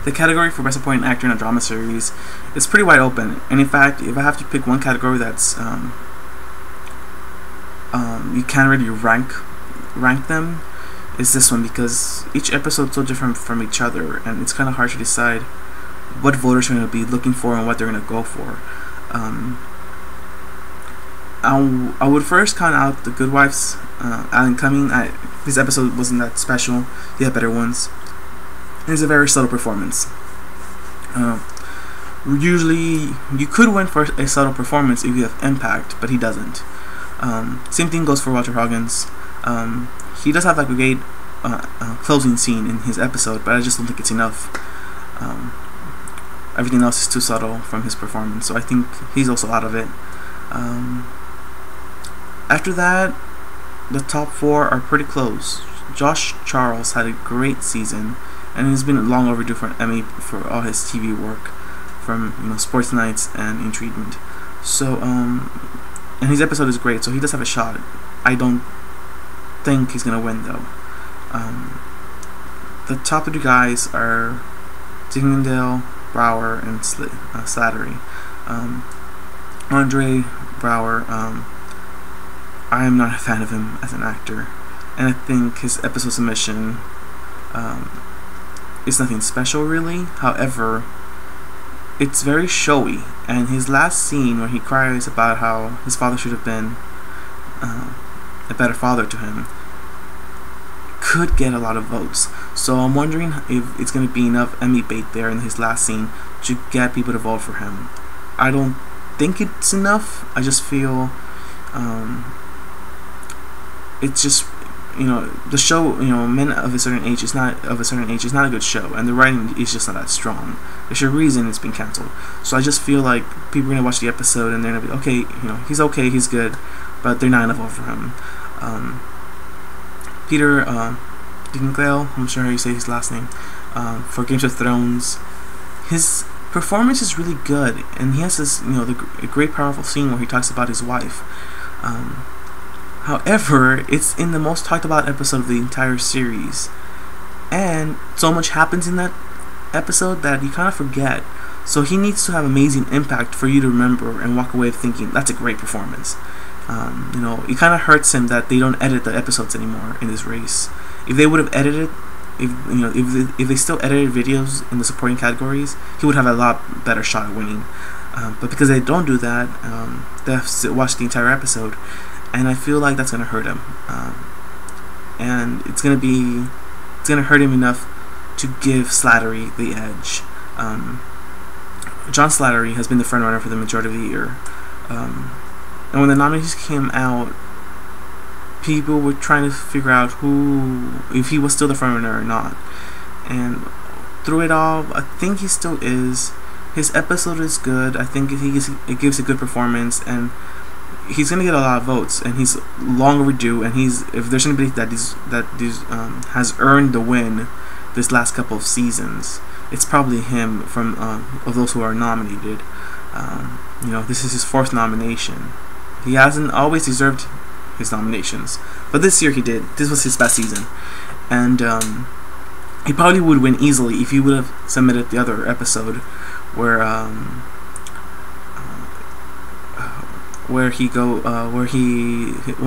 The category for Best Supporting Actor in a Drama Series is pretty wide open, and in fact, if I have to pick one category that's you can't really rank them, is this one, because each episode is so different from each other, and it's kind of hard to decide what voters are going to be looking for and what they're going to go for. I would first count out The Good Wife's Alan Cumming. This episode wasn't that special. He had better ones. It's a very subtle performance. Usually, you could win for a subtle performance if you have impact, but he doesn't. Same thing goes for Walter Hoggins. He does have like a great closing scene in his episode, but I just don't think it's enough. Everything else is too subtle from his performance, so I think he's also out of it. After that, the top 4 are pretty close. Josh Charles had a great season, and he's been long overdue for an Emmy for all his TV work, from Sports Nights and Intriguement. So, and his episode is great, so he does have a shot. I don't think he's gonna win though. The top 3 guys are Dignendale, Brower, and Slattery. Andre Brower, I am not a fan of him as an actor, and I think his episode submission is nothing special really. However, it's very showy, and his last scene where he cries about how his father should have been a better father to him could get a lot of votes. So I'm wondering if it's going to be enough Emmy bait there in his last scene to get people to vote for him. I don't think it's enough. I just feel it's just, the show, Men of a Certain Age is not a good show, and the writing is just not that strong. There's a reason it's been cancelled. So I just feel like people are gonna watch the episode and they're gonna be okay, okay, he's good, but they're not enough vote for him. Peter Dinklage, I'm sure how you say his last name, for Game of Thrones, his performance is really good, and he has this, a great powerful scene where he talks about his wife. However, it's in the most talked about episode of the entire series, and so much happens in that episode that you kind of forget. So he needs to have amazing impact for you to remember and walk away thinking that's a great performance. It kind of hurts him that they don't edit the episodes anymore in this race. If they would have edited, if they still edited videos in the supporting categories, he would have a lot better shot at winning. But because they don't do that, they have to watch the entire episode, and I feel like that's gonna hurt him. And it's gonna hurt him enough to give Slattery the edge. John Slattery has been the frontrunner for the majority of the year. And when the nominations came out, people were trying to figure out if he was still the frontrunner or not. And through it all, I think he still is. His episode is good. I think it gives a good performance, and he's gonna get a lot of votes. And he's long overdue. And if there's anybody that has earned the win this last couple of seasons, it's probably him from of those who are nominated. This is his 4th nomination. He hasn't always deserved his nominations, but this year he did. This was his best season, and he probably would win easily if he would have submitted the other episode where one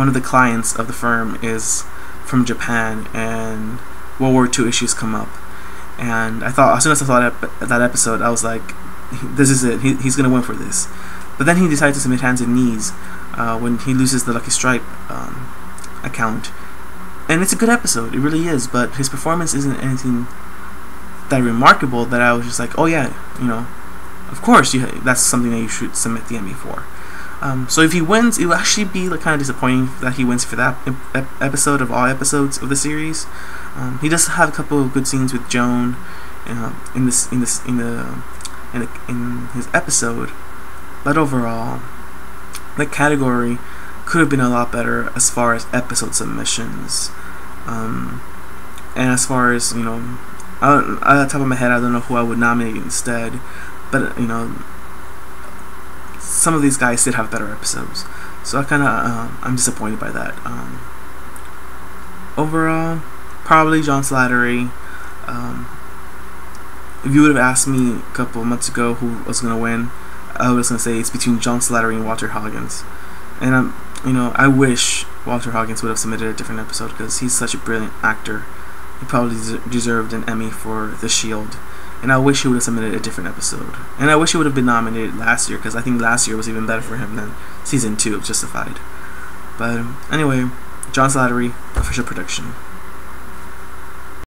of the clients of the firm is from Japan, and World War II issues come up. And I thought, as soon as I saw that episode, I was like, this is it. He's gonna win for this. But then he decided to submit Hands and Knees when he loses the Lucky Stripe account, and it's a good episode. It really is. But his performance isn't anything that remarkable that I was just like, oh yeah, of course that's something that you should submit the Emmy for. So if he wins, it will actually be kind of disappointing that he wins for that episode of all episodes of the series. He does have a couple of good scenes with Joan in his episode, but overall, the category could have been a lot better as far as episode submissions, and as far as at the top of my head, I don't know who I would nominate instead, but some of these guys did have better episodes, so I'm disappointed by that. Overall, probably John Slattery. if you would have asked me a couple months ago who was gonna win, I was gonna say it's between John Slattery and Walter Goggins. And I wish Walter Goggins would have submitted a different episode because he's such a brilliant actor. He probably deserved an Emmy for The Shield. And I wish he would have submitted a different episode. And I wish he would have been nominated last year because I think last year was even better for him than season 2 of Justified. But anyway, John Slattery, official prediction.